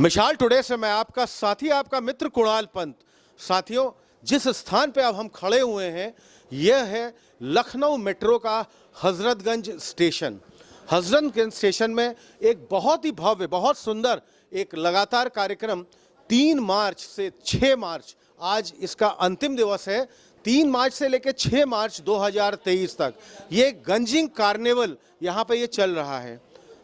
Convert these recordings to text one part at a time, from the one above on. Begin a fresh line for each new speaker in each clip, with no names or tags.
मिशाल today से मैं आपका साथी, आपका मित्र कुणाल पंत। साथियों, जिस स्थान पे अब हम खड़े हुए हैं यह है लखनऊ मेट्रो का हजरतगंज स्टेशन। हजरतगंज स्टेशन में एक बहुत ही भव्य, बहुत सुंदर एक लगातार कार्यक्रम 3 मार्च से 6 मार्च, आज इसका अंतिम दिवस है। 3 मार्च से लेकर 6 मार्च 2023 तक ये गंजिंग कार्निवल यहाँ पे ये चल रहा है।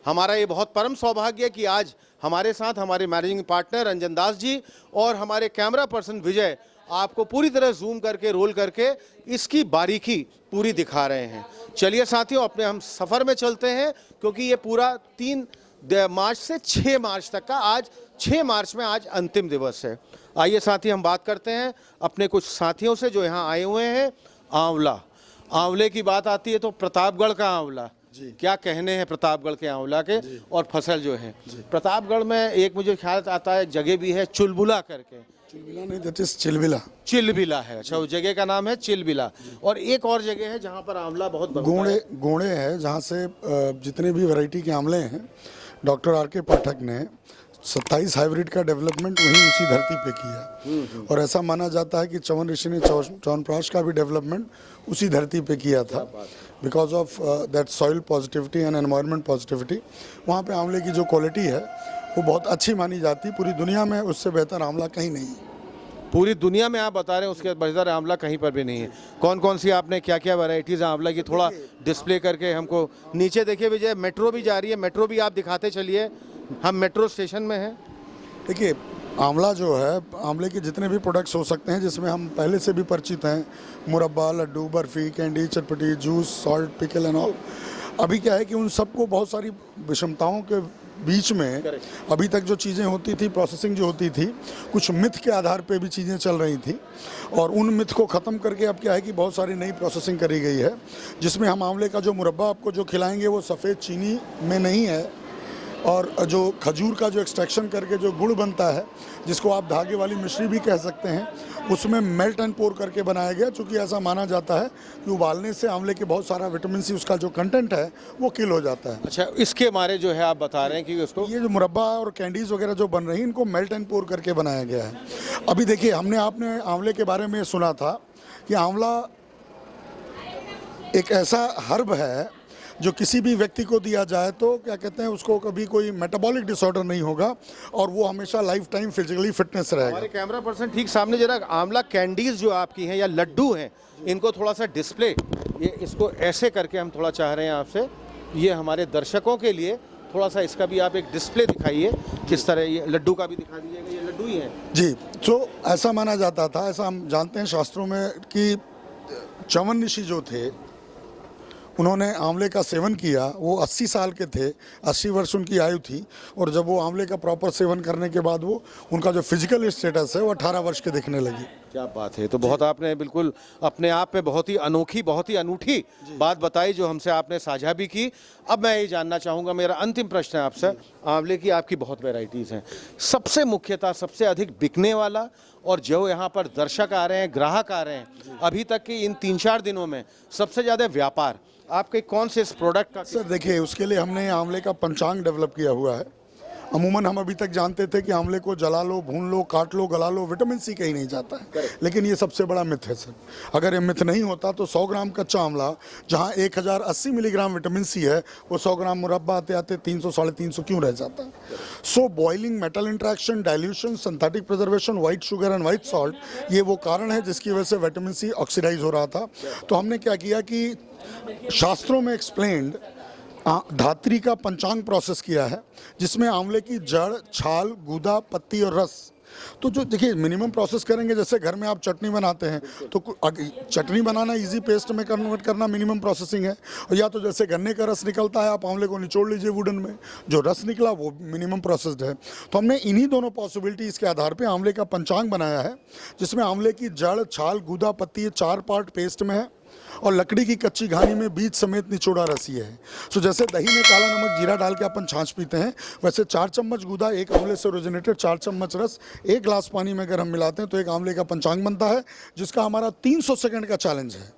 हमारा ये बहुत परम सौभाग्य है कि आज हमारे साथ हमारे मैनेजिंग पार्टनर रंजन दास जी और हमारे कैमरा पर्सन विजय आपको पूरी तरह जूम करके, रोल करके इसकी बारीकी पूरी दिखा रहे हैं। चलिए साथियों, अपने हम सफ़र में चलते हैं, क्योंकि ये पूरा 3 मार्च से 6 मार्च तक का, आज 6 मार्च में आज अंतिम दिवस है। आइए साथी, हम बात करते हैं अपने कुछ साथियों से जो यहाँ आए हुए हैं। आंवले की बात आती है तो प्रतापगढ़ का आंवला, क्या कहने हैं प्रतापगढ़ के आंवला के और फसल जो है। प्रतापगढ़ में एक मुझे ख्याल आता है जगह भी है चुलबुला करके।
चुलबिला नहीं, दैट इज चिलबिला।
चिलबिला है, अच्छा, उस जगह का नाम है चिलबिला। और एक और जगह है जहाँ पर आंवला बहुत
गोंडे है, जहाँ से जितने भी वैरायटी के आंवले हैं डॉक्टर आर के पाठक ने 27 हाइब्रिड का डेवलपमेंट वहीं उसी धरती पे किया। और ऐसा माना जाता है कि च्यवन ऋषि ने च्यवनप्राश का भी डेवलपमेंट उसी धरती पे किया था, because of that soil positivity and environment positivity. वहाँ पे आंवले की जो क्वालिटी है वो बहुत अच्छी मानी जाती है। पूरी दुनिया में उससे बेहतर आंवला कहीं नहीं है।
पूरी दुनिया में आप बता रहे हैं उसके बेहतर आंवला कहीं पर भी नहीं है। कौन कौन सी आपने क्या क्या वैरायटीज़ आंवला की थोड़ा डिस्प्ले करके हमको नीचे देखिए विजय। मेट्रो भी जा रही है, मेट्रो भी आप दिखाते चलिए। हम मेट्रो स्टेशन में हैं।
देखिए, आंवला जो है, आंवले के जितने भी प्रोडक्ट्स हो सकते हैं जिसमें हम पहले से भी परिचित हैं, मुरब्बा, लड्डू, बर्फ़ी, कैंडी, चटपटी, juice, salt, pickle and all. अभी क्या है कि उन सबको बहुत सारी विषमताओं के बीच में अभी तक जो चीज़ें होती थी, प्रोसेसिंग जो होती थी, कुछ मिथ के आधार पे भी चीज़ें चल रही थी। और उन मिथ को ख़त्म करके अब क्या है कि बहुत सारी नई प्रोसेसिंग करी गई है, जिसमें हम आंवले का जो मुरब्बा आपको जो खिलाएंगे वो सफ़ेद चीनी में नहीं है। और जो खजूर का जो एक्सट्रैक्शन करके जो गुड़ बनता है, जिसको आप धागे वाली मिश्री भी कह सकते हैं, उसमें मेल्ट एंड पोर करके बनाया गया। चूँकि ऐसा माना जाता है कि उबालने से आंवले के बहुत सारा विटामिन सी, उसका जो कंटेंट है वो किल हो जाता है।
अच्छा, इसके बारे जो है आप बता रहे हैं कि उसको,
ये जो मुरब्बा और कैंडीज़ वगैरह जो बन रही हैं, इनको मेल्ट एंड पोर करके बनाया गया है। अभी देखिए, आपने आंवले के बारे में सुना था कि आंवला एक ऐसा हर्ब है जो किसी भी व्यक्ति को दिया जाए तो क्या कहते हैं, उसको कभी कोई मेटाबॉलिक डिसऑर्डर नहीं होगा और वो हमेशा लाइफ टाइम फिजिकली फिटनेस रहेगा।
हमारे कैमरा पर्सन ठीक सामने जरा आंवला कैंडीज जो आपकी हैं या लड्डू हैं, इनको थोड़ा सा डिस्प्ले, ये इसको ऐसे करके हम थोड़ा चाह रहे हैं आपसे, ये हमारे दर्शकों के लिए थोड़ा सा इसका भी आप एक डिस्प्ले दिखाइए किस तरह। ये लड्डू का भी दिखा दीजिएगा, ये लड्डू ही है
जी। तो ऐसा माना जाता था, ऐसा हम जानते हैं शास्त्रों में कि च्यवन ऋषि जो थे उन्होंने आंवले का सेवन किया। वो 80 साल के थे, 80 वर्ष उनकी आयु थी। और जब वो आंवले का प्रॉपर सेवन करने के बाद वो उनका जो फिजिकल स्टेटस है वो 18 वर्ष के दिखने लगी।
क्या बात है। तो बहुत आपने बिल्कुल अपने आप में बहुत ही अनोखी, बहुत ही अनूठी बात बताई जो हमसे आपने साझा भी की। अब मैं ये जानना चाहूँगा, मेरा अंतिम प्रश्न है आपसे। आंवले की आपकी बहुत वैरायटीज़ हैं, सबसे मुख्यतः सबसे अधिक बिकने वाला और जो यहाँ पर दर्शक आ रहे हैं, ग्राहक आ रहे हैं, अभी तक की इन 3-4 दिनों में सबसे ज़्यादा व्यापार आपके कौन से इस प्रोडक्ट का?
सर देखिए, उसके लिए हमने आंवले का पंचांग डेवलप किया हुआ है। अमूमन हम अभी तक जानते थे कि आंवले को जला लो, भून लो, काट लो, गला लो, विटामिन सी कहीं नहीं जाता है। लेकिन ये सबसे बड़ा मिथ है सर। अगर ये मिथ नहीं होता तो 100 ग्राम कच्चा आंवला जहाँ 1080 मिलीग्राम विटामिन सी है, वो 100 ग्राम मुरब्बा आते आते 300-350 क्यों रह जाता है? सो boiling, metal interaction, dilution, synthetic preservation, white sugar and white salt, ये वो कारण है जिसकी वजह से विटामिन सी ऑक्सीडाइज हो रहा था। तो हमने क्या किया कि शास्त्रों में एक्सप्लेन्ड धात्री का पंचांग प्रोसेस किया है, जिसमें आंवले की जड़, छाल, गूदा, पत्ती और रस, तो जो देखिए मिनिमम प्रोसेस करेंगे। जैसे घर में आप चटनी बनाते हैं तो चटनी बनाना इजी, पेस्ट में कन्वर्ट करना मिनिमम प्रोसेसिंग है। और या तो जैसे गन्ने का रस निकलता है, आप आंवले को निचोड़ लीजिए वुडन में, जो रस निकला वो मिनिमम प्रोसेस्ड है। तो हमने इन्हीं दोनों पॉसिबिलिटीज़ के आधार पर आंवले का पंचांग बनाया है, जिसमें आंवले की जड़, छाल, गूदा, पत्ती 4 पार्ट पेस्ट में है और लकड़ी की कच्ची घानी में बीज समेत निचोड़ा रस ये है। सो जैसे दही में काला नमक जीरा डाल के अपन छाछ पीते हैं, वैसे 4 चम्मच गूदा, 1 आंवले से ओरिजिनेटेड 4 चम्मच रस, 1 गिलास पानी में अगर हम मिलाते हैं तो एक आंवले का पंचांग बनता है, जिसका हमारा 300 सेकंड का चैलेंज है।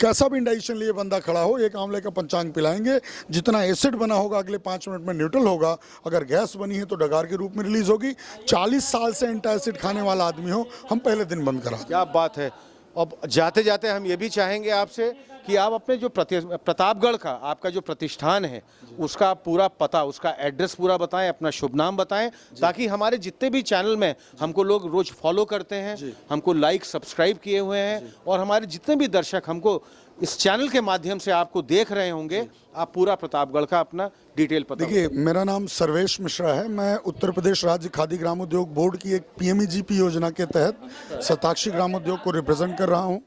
कैसा भी इंडाइजेशन लिए बंदा खड़ा हो, एक आंवले का पंचांग पिलाएंगे, जितना एसिड बना होगा अगले 5 मिनट में न्यूट्रल होगा, अगर गैस बनी है तो डकार के रूप में रिलीज होगी। 40 साल से एंटासिड खाने वाला आदमी हो, हम पहले दिन बंद करा दें।
क्या बात है। अब जाते जाते हम ये भी चाहेंगे आपसे कि आप अपने जो प्रतापगढ़ का आपका जो प्रतिष्ठान है उसका पूरा पता, उसका एड्रेस पूरा बताएं, अपना शुभ नाम बताएं, ताकि हमारे जितने भी चैनल में हमको लोग रोज फॉलो करते हैं, हमको लाइक सब्सक्राइब किए हुए हैं, और हमारे जितने भी दर्शक हमको इस चैनल के माध्यम से आपको देख रहे होंगे, आप पूरा प्रतापगढ़ का अपना डिटेल पता।
देखिए, मेरा नाम सर्वेश मिश्रा है। मैं उत्तर प्रदेश राज्य खादी ग्रामोद्योग बोर्ड की एक PMEGP योजना के तहत शताक्षी ग्रामोद्योग को रिप्रेजेंट कर रहा हूं।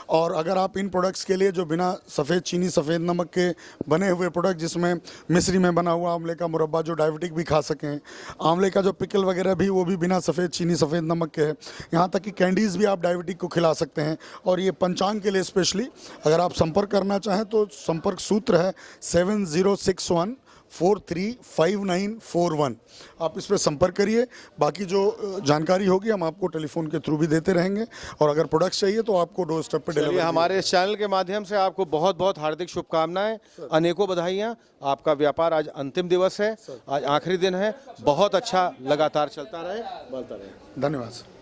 और अगर आप इन प्रोडक्ट्स के लिए जो बिना सफ़ेद चीनी सफ़ेद नमक के बने हुए प्रोडक्ट, जिसमें मिश्री में बना हुआ आंवले का मुरब्बा जो डायबिटिक भी खा सकें, आंवले का जो पिकल वगैरह भी वो भी बिना सफ़ेद चीनी सफ़ेद नमक के है, यहाँ तक कि कैंडीज़ भी आप डायबिटिक को खिला सकते हैं। और ये पंचांग के लिए स्पेशली अगर आप संपर्क करना चाहें तो संपर्क सूत्र है 7061435941। आप इस पर संपर्क करिए। बाकी जो जानकारी होगी हम आपको टेलीफोन के थ्रू भी देते रहेंगे, और अगर प्रोडक्ट्स चाहिए तो आपको डोर स्टेप पे डिलीवरी।
हमारे इस चैनल के माध्यम से आपको बहुत बहुत हार्दिक शुभकामनाएं, अनेकों बधाइयां। आपका व्यापार आज अंतिम दिवस है, आज आखिरी दिन है, बहुत अच्छा लगातार चलता रहे, बढ़ता रहे।
धन्यवाद।